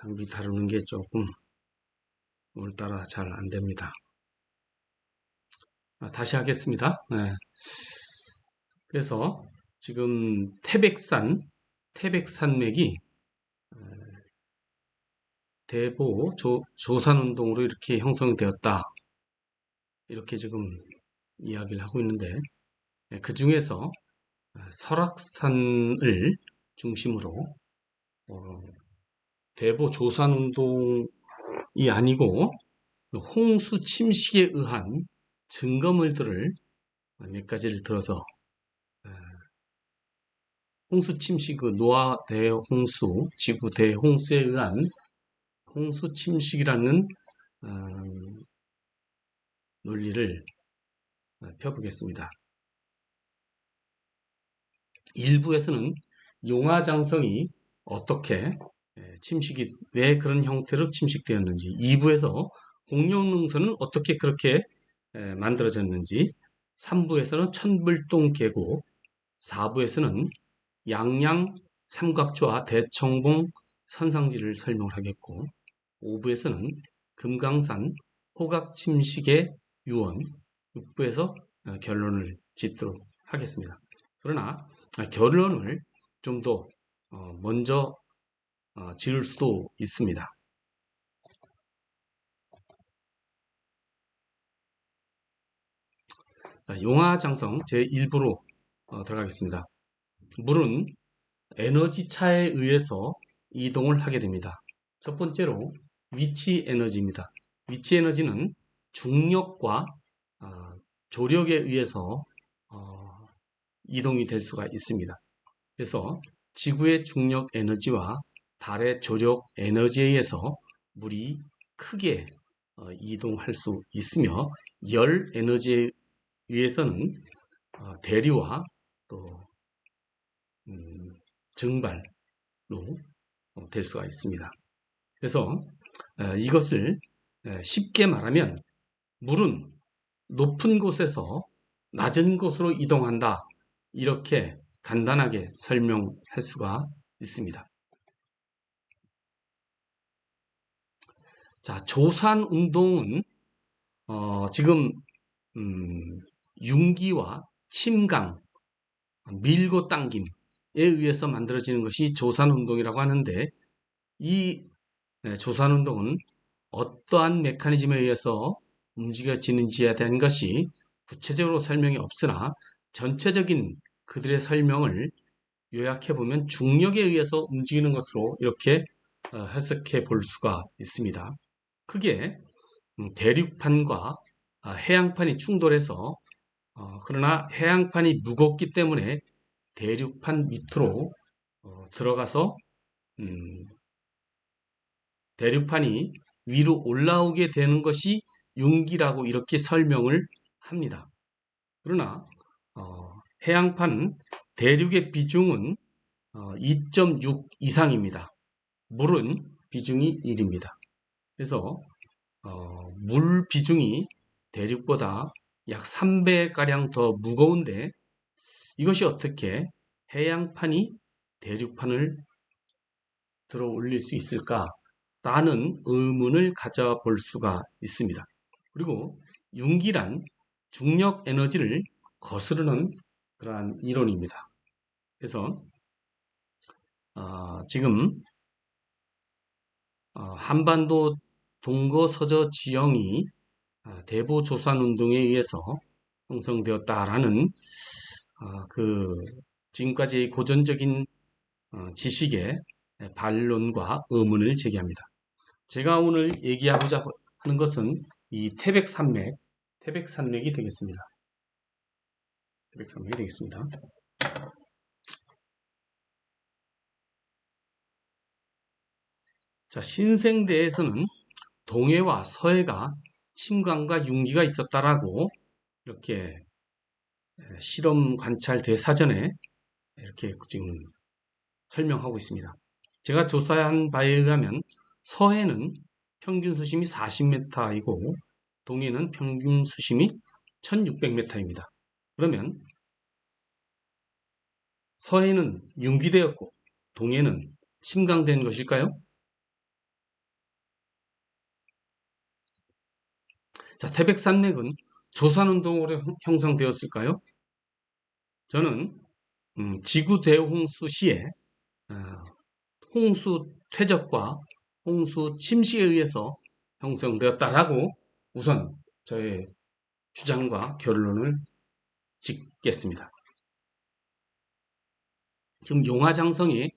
장비 다루는 게 조금 오늘따라 잘 안 됩니다. 다시 하겠습니다. 네. 그래서 지금 태백산맥이 대보 조산운동으로 이렇게 형성되었다. 이렇게 지금 이야기를 하고 있는데, 그 중에서 설악산을 중심으로 대보 조산운동이 아니고 홍수 침식에 의한 증거물들을 몇 가지를 들어서 홍수 침식, 노아 대홍수, 지구 대홍수에 의한 홍수 침식이라는 논리를 펴보겠습니다. 일부에서는 용화장성이 어떻게 침식이 왜 그런 형태로 침식되었는지, 2부에서 공룡능선은 어떻게 그렇게 만들어졌는지, 3부에서는 천불동 계곡, 4부에서는 양양 삼각조와 대청봉 선상지를 설명을 하겠고, 5부에서는 금강산 호각 침식의 유언, 6부에서 결론을 짓도록 하겠습니다. 그러나 결론을 좀 더 먼저 지을 수도 있습니다. 용화장성 제1부로 들어가겠습니다. 물은 에너지 차에 의해서 이동을 하게 됩니다. 첫 번째로 위치 에너지입니다. 위치 에너지는 중력과 조력에 의해서 이동이 될 수가 있습니다. 그래서 지구의 중력 에너지와 달의 조력 에너지에 의해서 물이 크게 이동할 수 있으며, 열 에너지에 의해서는 대류와 또 증발로 될 수가 있습니다. 그래서 이것을 쉽게 말하면 물은 높은 곳에서 낮은 곳으로 이동한다, 이렇게 간단하게 설명할 수가 있습니다. 자, 조산운동은 지금 융기와 침강, 밀고 당김에 의해서 만들어지는 것이 조산운동이라고 하는데, 이 조산운동은 어떠한 메커니즘에 의해서 움직여지는지에 대한 것이 구체적으로 설명이 없으나, 전체적인 그들의 설명을 요약해보면 중력에 의해서 움직이는 것으로 이렇게 해석해 볼 수가 있습니다. 크게 대륙판과 해양판이 충돌해서, 그러나 해양판이 무겁기 때문에 대륙판 밑으로 들어가서 대륙판이 위로 올라오게 되는 것이 융기라고 이렇게 설명을 합니다. 그러나 해양판 대륙의 비중은 2.6 이상입니다. 물은 비중이 1입니다. 그래서 물 비중이 대륙보다 약 3배가량 더 무거운데, 이것이 어떻게 해양판이 대륙판을 들어 올릴 수 있을까라는 의문을 가져볼 수가 있습니다. 그리고 융기란 중력 에너지를 거스르는 그러한 이론입니다. 그래서 지금 한반도 동거서저 지형이 대보 조산운동에 의해서 형성되었다라는 그 지금까지 고전적인 지식의 반론과 의문을 제기합니다. 제가 오늘 얘기하고자 하는 것은 이 태백산맥이 되겠습니다. 태백산맥이 되겠습니다. 자, 신생대에서는 동해와 서해가 침강과 융기가 있었다라고 이렇게 실험 관찰 대사전에 이렇게 지금 설명하고 있습니다. 제가 조사한 바에 의하면 서해는 평균 수심이 40m이고 동해는 평균 수심이 1600m입니다. 그러면 서해는 융기되었고 동해는 침강된 것일까요? 자, 태백산맥은 조산운동으로 형성되었을까요? 저는 지구 대홍수 시에 어, 홍수 퇴적과 홍수 침식에 의해서 형성되었다라고 우선 저의 주장과 결론을 짓겠습니다. 지금 용화장성이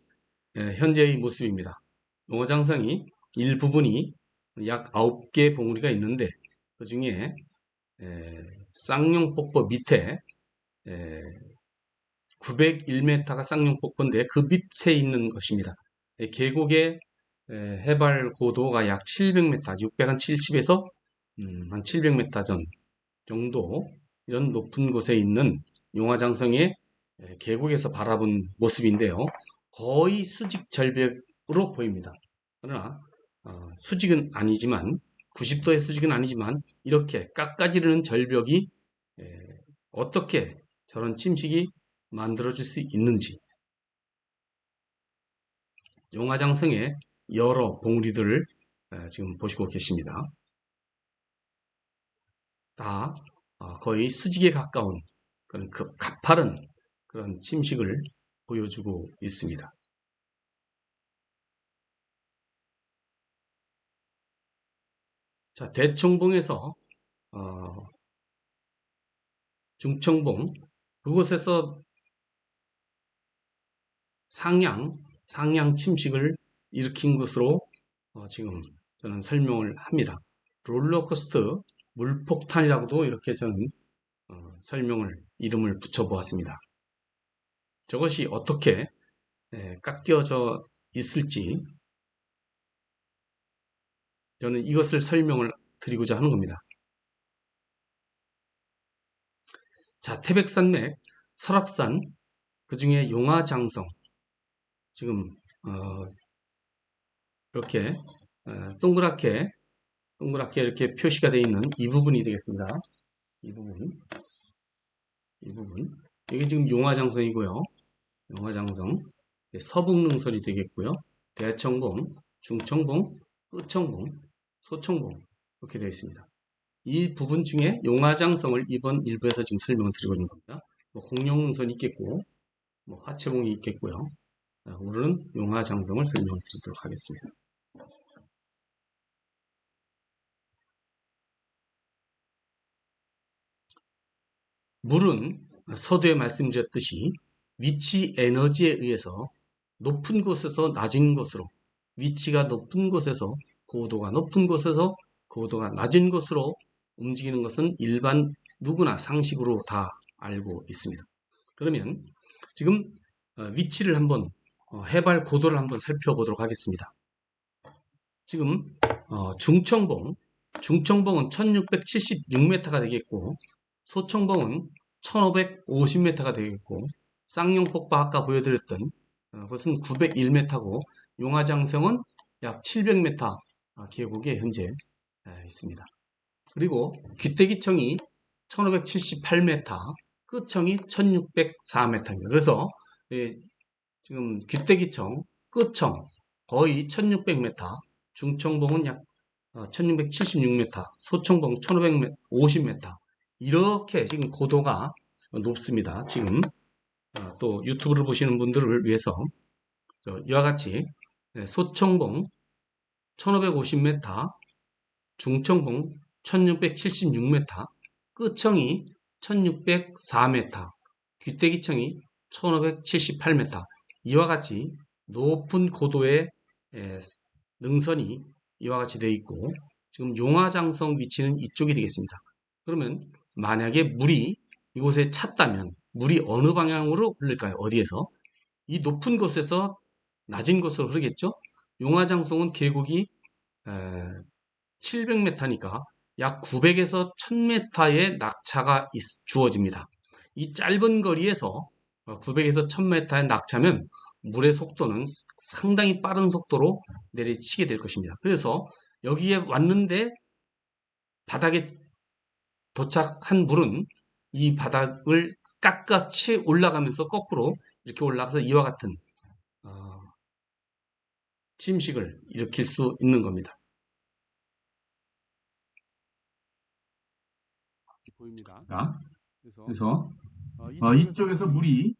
현재의 모습입니다. 용화장성이 일부분이 약 9개 봉우리가 있는데 그 중에 쌍용폭포 밑에 901m가 쌍용폭포인데 그 밑에 있는 것입니다. 계곡의 해발 고도가 약 700m, 670에서 한 700m 전 정도 이런 높은 곳에 있는 용화장성의 계곡에서 바라본 모습인데요. 거의 수직 절벽으로 보입니다. 그러나 수직은 아니지만 90도의 수직은 아니지만 이렇게 깎아지르는 절벽이 어떻게 저런 침식이 만들어질 수 있는지 용화장성의 여러 봉우리들을 지금 보시고 계십니다. 다 거의 수직에 가까운 그런 가파른 그런 침식을 보여주고 있습니다. 자, 대청봉에서 중청봉 그곳에서 상향 침식을 일으킨 것으로 지금 저는 설명을 합니다. 롤러코스터 물폭탄이라고도 이렇게 저는 이름을 붙여보았습니다. 저것이 어떻게 깎여져 있을지 저는 이것을 설명을 드리고자 하는 겁니다. 자, 태백산맥, 설악산, 그 중에 용화장성 지금 이렇게 동그랗게 이렇게 표시가 되어 있는 이 부분이 되겠습니다. 이 부분 이게 지금 용화장성이고요. 용화장성 서북능선이 되겠고요. 대청봉, 중청봉, 끝청봉, 소청봉 이렇게 되어 있습니다. 이 부분 중에 용화장성을 이번 일부에서 지금 설명을 드리고 있는 겁니다. 뭐 공룡능선이 있겠고 뭐 화채봉이 있겠고요. 오늘은 용화장성을 설명을 드리도록 하겠습니다. 물은 서두에 말씀드렸듯이 위치 에너지에 의해서 높은 곳에서 낮은 곳으로 위치가 높은 곳에서 고도가 높은 곳에서 고도가 낮은 곳으로 움직이는 것은 일반 누구나 상식으로 다 알고 있습니다. 그러면 지금 위치를 한번 해발 고도를 한번 살펴보도록 하겠습니다. 지금 중청봉은 1676m가 되겠고 소청봉은 1550m가 되겠고 쌍용폭포 아까 보여드렸던 그것은 901m고 용화장성은 약 700m 계곡에 현재 있습니다. 그리고 귀때기청이 1578m, 끝청이 1604m입니다. 그래서 지금 귀때기청, 끝청 거의 1600m, 중청봉은 약 1676m, 소청봉 1550m 이렇게 지금 고도가 높습니다. 지금 또 유튜브를 보시는 분들을 위해서 이와 같이 소청봉 1550m, 중청봉 1676m, 끝청이 1604m, 귀때기청이 1578m 이와 같이 높은 고도의 능선이 이와 같이 되어 있고 지금 용화장성 위치는 이쪽이 되겠습니다. 그러면 만약에 물이 이곳에 찼다면 물이 어느 방향으로 흐를까요? 어디에서? 이 높은 곳에서 낮은 곳으로 흐르겠죠? 용화장성은 계곡이 700m니까 약 900에서 1000m의 낙차가 주어집니다. 이 짧은 거리에서 900에서 1000m의 낙차면 물의 속도는 상당히 빠른 속도로 내리치게 될 것입니다. 그래서 여기에 왔는데 바닥에 도착한 물은 이 바닥을 깎아치 올라가면서 거꾸로 이렇게 올라가서 이와 같은 침식을 일으킬 수 있는 겁니다. 자, 그래서 이쪽에서 물이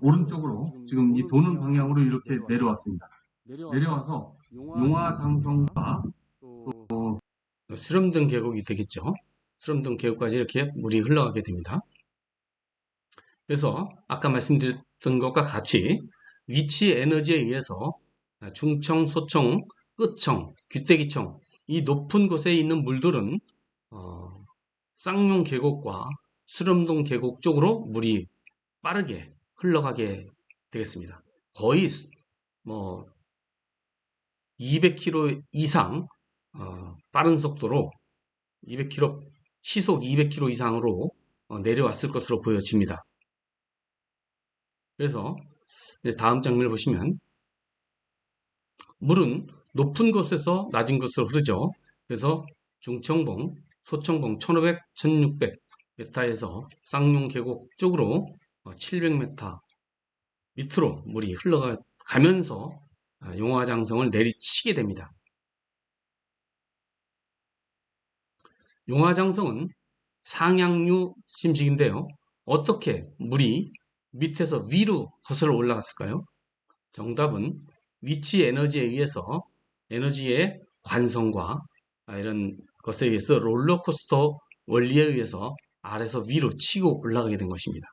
오른쪽으로 지금 이 도는 방향으로 이렇게 내려왔습니다. 내려와서 용화장성과 수렴등 계곡이 되겠죠. 수렴등 계곡까지 이렇게 물이 흘러가게 됩니다. 그래서 아까 말씀드렸던 것과 같이 위치 에너지에 의해서 중청, 소청, 끝청, 귀때기청 이 높은 곳에 있는 물들은 쌍용 계곡과 수렴동 계곡 쪽으로 물이 빠르게 흘러가게 되겠습니다. 거의 뭐 200km 이상 빠른 속도로 200km 시속 200km 이상으로 내려왔을 것으로 보여집니다. 그래서 다음 장면을 보시면 물은 높은 곳에서 낮은 곳으로 흐르죠. 그래서 중청봉, 소청봉 1500, 1600m에서 쌍용 계곡 쪽으로 700m 밑으로 물이 흘러가면서 용화장성을 내리치게 됩니다. 용화장성은 상향류 심식인데요. 어떻게 물이 밑에서 위로 거슬러 올라갔을까요? 정답은 위치 에너지에 의해서 에너지의 관성과 이런 것에 의해서 롤러코스터 원리에 의해서 아래서 위로 치고 올라가게 된 것입니다.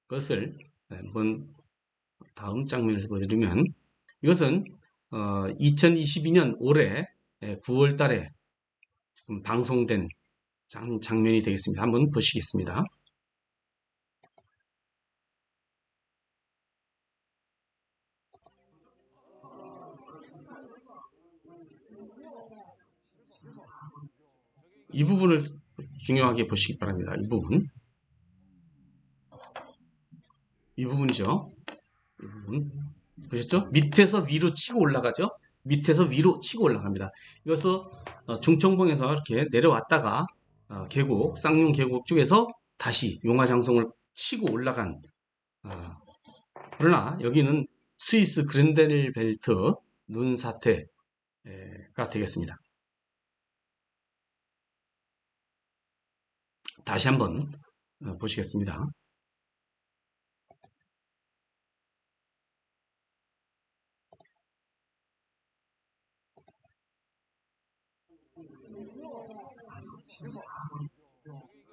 그것을 한번 다음 장면에서 보여드리면 이것은 2022년 올해 9월 달에 방송된 장면이 되겠습니다. 한번 보시겠습니다. 이 부분을 중요하게 보시기 바랍니다. 이 부분이죠. 이 부분 보셨죠? 밑에서 위로 치고 올라가죠. 밑에서 위로 치고 올라갑니다. 이것은 중청봉에서 이렇게 내려왔다가 계곡 쌍용 계곡 쪽에서 다시 용화장성을 치고 올라간 그러나 여기는 스위스 그렌델벨트 눈사태가 되겠습니다. 다시 한번 보시겠습니다.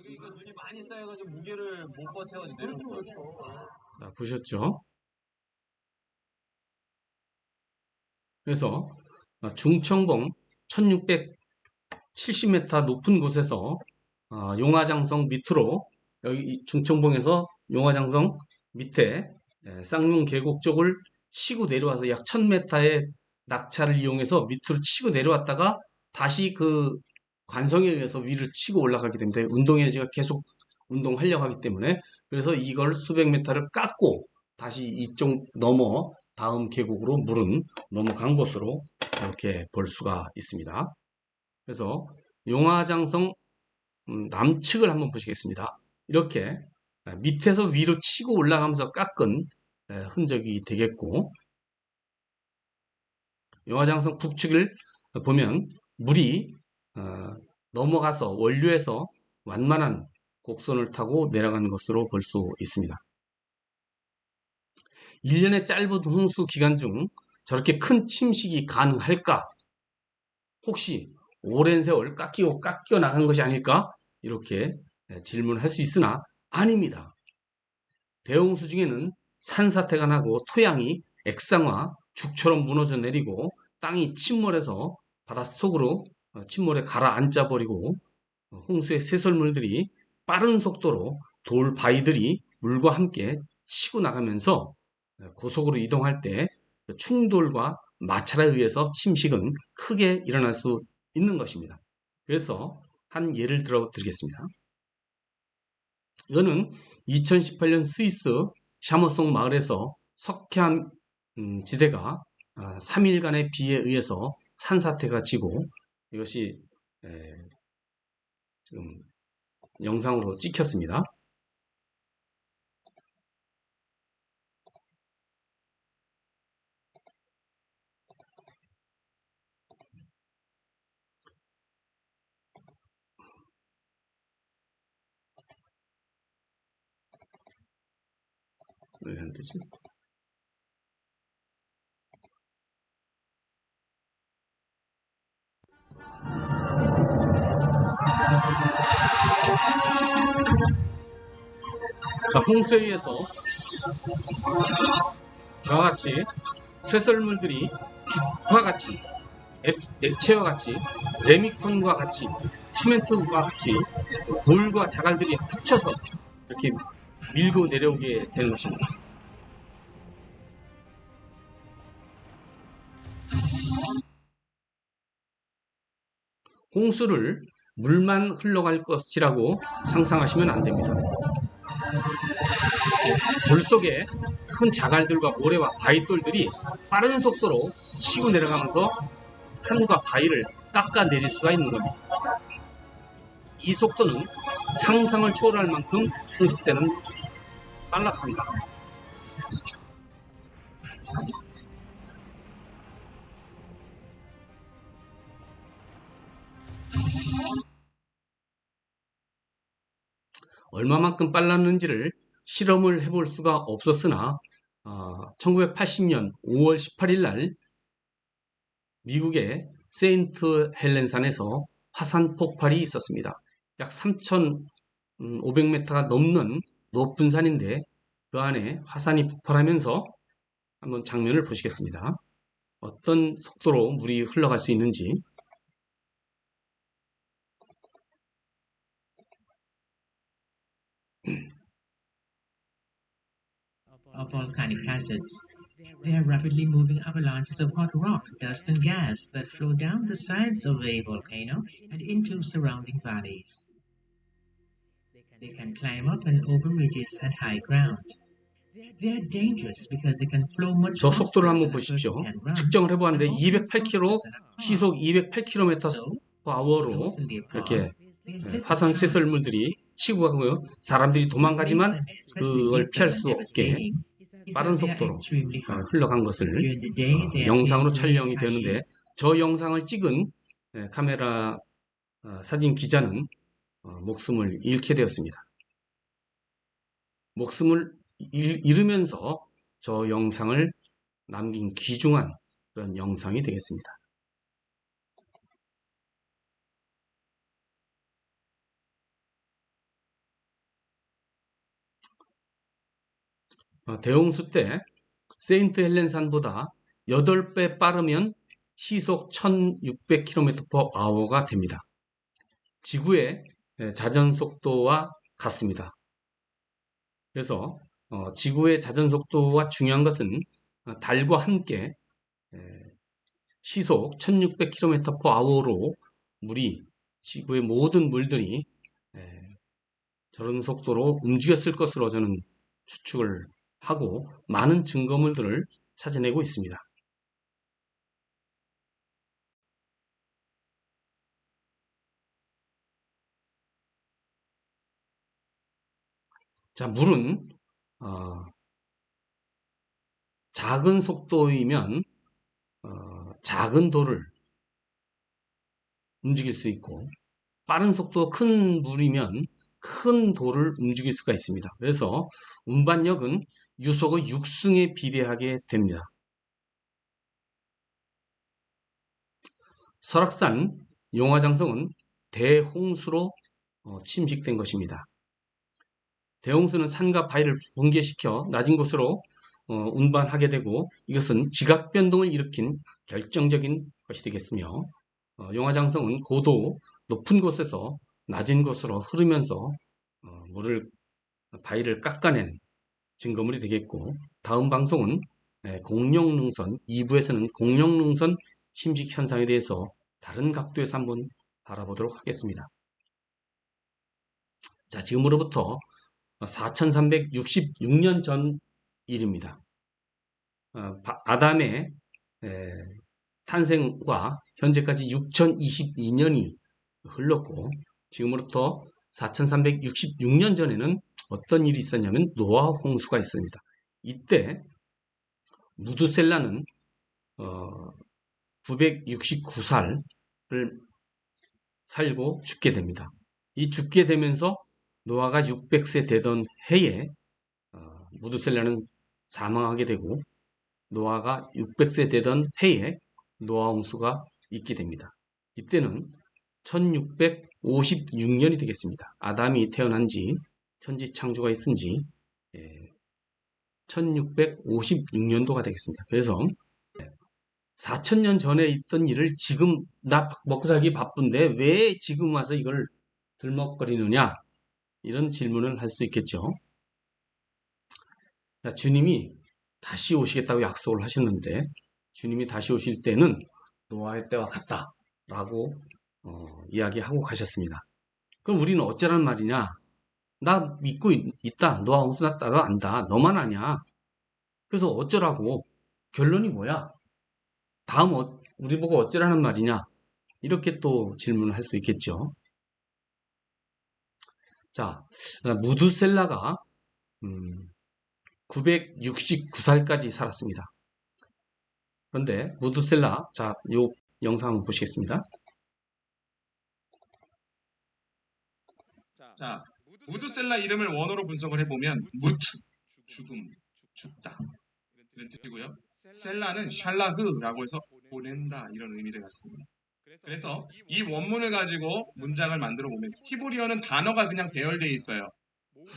이거 눈이 많이 쌓여가지고 무게를 못 버텨가지고 내려온 거죠. 자, 보셨죠? 그래서 중청봉 1670m 높은 곳에서 용화장성 밑으로 여기 중청봉에서 용화장성 밑에 쌍용 계곡 쪽을 치고 내려와서 약 1000m의 낙차를 이용해서 밑으로 치고 내려왔다가 다시 그 관성에 의해서 위를 치고 올라가게 됩니다. 운동 에너지가 계속 운동하려고 하기 때문에 그래서 이걸 수백 미터를 깎고 다시 이쪽 넘어 다음 계곡으로 물은 넘어간 것으로 이렇게 볼 수가 있습니다. 그래서 용화장성 남측을 한번 보시겠습니다. 이렇게 밑에서 위로 치고 올라가면서 깎은 흔적이 되겠고 용화장성 북측을 보면 물이 넘어가서 원류에서 완만한 곡선을 타고 내려가는 것으로 볼 수 있습니다. 1년의 짧은 홍수 기간 중 저렇게 큰 침식이 가능할까? 혹시 오랜 세월 깎이고 나간 것이 아닐까? 이렇게 질문할 수 있으나 아닙니다. 대홍수 중에는 산사태가 나고 토양이 액상화, 죽처럼 무너져 내리고 땅이 침몰해서 바닷속으로 침몰에 가라앉아 버리고 홍수의 새설물들이 빠른 속도로 돌 바위들이 물과 함께 치고 나가면서 고속으로 이동할 때 충돌과 마찰에 의해서 침식은 크게 일어날 수 있는 것입니다. 그래서 한 예를 들어 드리겠습니다. 이거는 2018년 스위스 샤머송 마을에서 석회암 지대가 3일간의 비에 의해서 산사태가 지고 이것이 지금 영상으로 찍혔습니다. 왜 안 되지? 자, 홍수에 의해서 저와 같이 쇠설물들이 죽과 같이 액체와 같이 레미콘과 같이 시멘트와 같이 돌과 자갈들이 합쳐서 이렇게 밀고 내려오게 되는 것입니다. 홍수를 물만 흘러갈 것이라고 상상하시면 안 됩니다. 물 속에 큰 자갈들과 모래와 바위돌들이 빠른 속도로 치고 내려가면서 산과 바위를 깎아내릴 수가 있는 겁니다. 이 속도는 상상을 초월할 만큼 홍수 때는 빨랐습니다. 얼마만큼 빨랐는지를 실험을 해볼 수가 없었으나 1980년 5월 18일 날 미국의 세인트 헬렌산에서 화산 폭발이 있었습니다. 약 3,500m가 넘는 높은 산인데 그 안에 화산이 폭발하면서 한번 장면을 보시겠습니다. 어떤 속도로 물이 흘러갈 수 있는지. Of volcanic hazards. They are rapidly moving avalanches of hot rock, dust, and gas that flow down the sides of a volcano and into surrounding valleys. They can climb up and over ridges and high ground. They are dangerous because they can flow much 저 faster 속도를 한번 than a 보십시오. person can run, 측정을 해보았는데 and often faster 208km, than a car. 시속 208km/h로 Those in the 이렇게 above, there's little 화산 chance 쇠설물들이 치고 가고요. 사람들이 도망가지만 그걸 피할 수 없게 빠른 속도로 흘러간 것을 영상으로 촬영이 되었는데 저 영상을 찍은 카메라 사진 기자는 목숨을 잃게 되었습니다. 목숨을 잃으면서 저 영상을 남긴 귀중한 그런 영상이 되겠습니다. 대홍수 때 세인트 헬렌산보다 8배 빠르면 시속 1600km/h가 됩니다. 지구의 자전속도와 같습니다. 그래서 지구의 자전속도와 중요한 것은 달과 함께 시속 1600km/h로 지구의 모든 물들이 저런 속도로 움직였을 것으로 저는 추측을 하고 많은 증거물들을 찾아내고 있습니다. 자, 물은 작은 속도이면 작은 돌을 움직일 수 있고 빠른 속도 큰 물이면 큰 돌을 움직일 수가 있습니다. 그래서 운반력은 유속의 6승에 비례하게 됩니다. 설악산 용화장성은 대홍수로 침식된 것입니다. 대홍수는 산과 바위를 붕괴시켜 낮은 곳으로 운반하게 되고 이것은 지각 변동을 일으킨 결정적인 것이 되겠으며 용화장성은 고도 높은 곳에서 낮은 곳으로 흐르면서 바위를 깎아낸 증거물이 되겠고 다음 방송은 공룡능선 2부에서는 공룡능선 침식 현상에 대해서 다른 각도에서 한번 알아보도록 하겠습니다. 자, 지금으로부터 4366년 전 일입니다. 아담의 탄생과 현재까지 6022년이 흘렀고 지금으로부터 4366년 전에는 어떤 일이 있었냐면 노아 홍수가 있습니다. 이때 무두셀라는 969살을 살고 죽게 됩니다. 이 죽게 되면서 노아가 600세 되던 해에 무두셀라는 사망하게 되고 노아가 600세 되던 해에 노아 홍수가 있게 됩니다. 이때는 1656년이 되겠습니다. 아담이 태어난 지 천지 창조가 있은 지 1656년도가 되겠습니다. 그래서 4000년 전에 있던 일을 지금 나 먹고 살기 바쁜데 왜 지금 와서 이걸 들먹거리느냐, 이런 질문을 할 수 있겠죠. 주님이 다시 오시겠다고 약속을 하셨는데 주님이 다시 오실 때는 노아의 때와 같다라고 이야기하고 가셨습니다. 그럼 우리는 어쩌라는 말이냐? 나 믿고 있다. 노아 홍수 났다가 안다. 너만 아냐? 그래서 어쩌라고? 결론이 뭐야? 다음 우리 보고 어쩌라는 말이냐? 이렇게 또 질문을 할 수 있겠죠. 자, 무두셀라가 969살까지 살았습니다. 그런데 무두셀라, 자, 요 영상 한번 보시겠습니다. 자, 무두셀라 이름을 원어로 분석을 해보면 무트, 죽음, 죽다 이런 뜻이고요. 셀라는 샬라흐라고 해서 보낸다 이런 의미를 갖습니다. 그래서 이 원문을 가지고 문장을 만들어 보면 히브리어는 단어가 그냥 배열되어 있어요.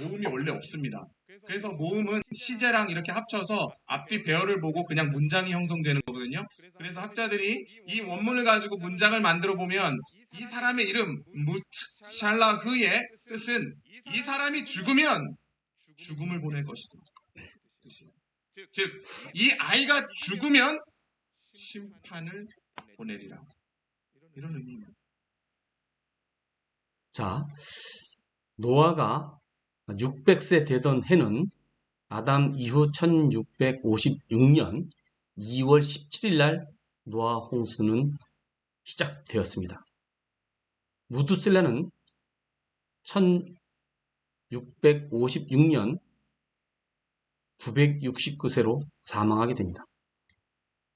모음이 원래 없습니다. 그래서 모음은 시제랑 이렇게 합쳐서 앞뒤 배열을 보고 그냥 문장이 형성되는 거거든요. 그래서 학자들이 이 원문을 가지고 문장을 만들어 보면 이 사람의 이름 무트 샬라흐의 뜻은 이 사람이 죽으면 죽음을 보낼 것이다. 즉, 이 아이가 죽으면 심판을 보내리라. 이런 의미입니다. 자, 노아가 600세 되던 해는 아담 이후 1656년 2월 17일 날 노아 홍수는 시작되었습니다. 무두셀라는 1656년 969세로 사망하게 됩니다.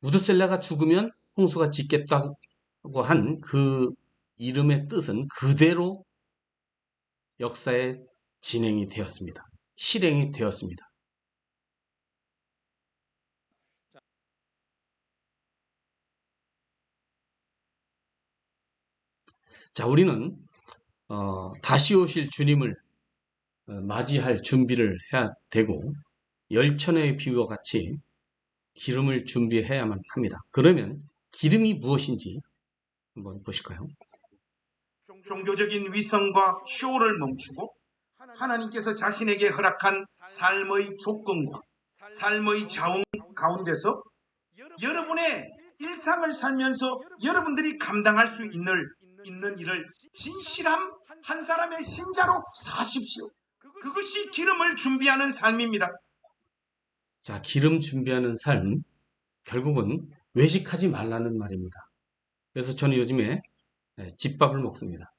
무두셀라가 죽으면 홍수가 짙겠다고 한 그 이름의 뜻은 그대로 역사에 진행이 되었습니다. 실행이 되었습니다. 자, 우리는 다시 오실 주님을 맞이할 준비를 해야 되고 열천의 비유와 같이 기름을 준비해야만 합니다. 그러면 기름이 무엇인지 한번 보실까요? 종교적인 위선과 쇼를 멈추고 하나님께서 자신에게 허락한 삶의 조건과 삶의 자원 가운데서 여러분의 일상을 살면서 여러분들이 감당할 수 있는 일을 진실함 한 사람의 신자로 사십시오. 그것이 기름을 준비하는 삶입니다. 자, 기름 준비하는 삶, 결국은 외식하지 말라는 말입니다. 그래서 저는 요즘에 집밥을 먹습니다.